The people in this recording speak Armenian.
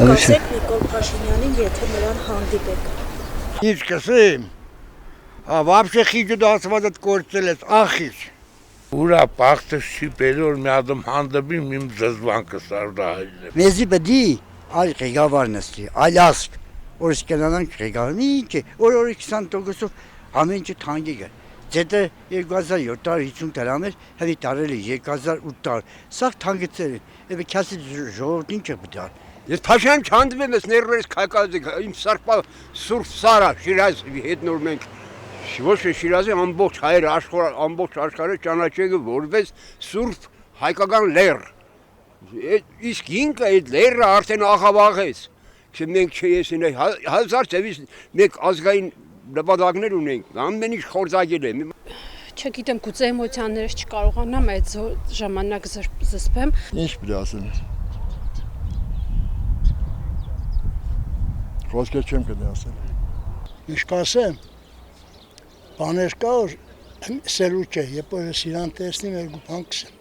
կասեք Նիկոլ Փաշինյանին, եթե նրան հանդիպեք։ Ինչ կասեմ, вообще խիճը դասված այդ կործել ես, ախիչ։ Ուրա պախտը շիպելով մի ադմ հանդիպի իմ զզվանքը սարդահայլը։ Մեզի պետք է այլ ղեկավար նստի, այլ ասկ, որ սկենանանք ղեկավարն ինչ է, որ 20%-ով ամեն ինչ թանկի գա։ Ձեթը 2750 դրամ էր, հետի տարել է 2800, սա թանկեցել է, և քասի ժողովուրդ ինչ է բդար։ Ես Փաշյան չհանդիպեմ, ես ներվերս քայքալձի, իմ սարպա սուրբ սարա, Շիրազ հետ նոր մենք, ոչ է Շիրազի ամբողջ հայերը, ամբողջ աշխարհը ճանաչել որպես սուրբ հայկական լեռ։ Իսկ ինքը այդ լեռը արդեն աղավաղեց, թե մենք չեսին, հազար ծևից մենք ազգային նպատակներ ունենք, ամեն ինչ խորձակել է։ Չգիտեմ, գուցե էմոցիաներս չկարողանամ այդ ժամանակ զսպեմ։ Ինչ պիտի ասեմ։ Խոսքեր չեմ կդի ասել։ Ինչ կասեմ, բաներ կա, որ սելու չէ, երբ որ ես իրան տեսնիմ, երկու բան կսեմ։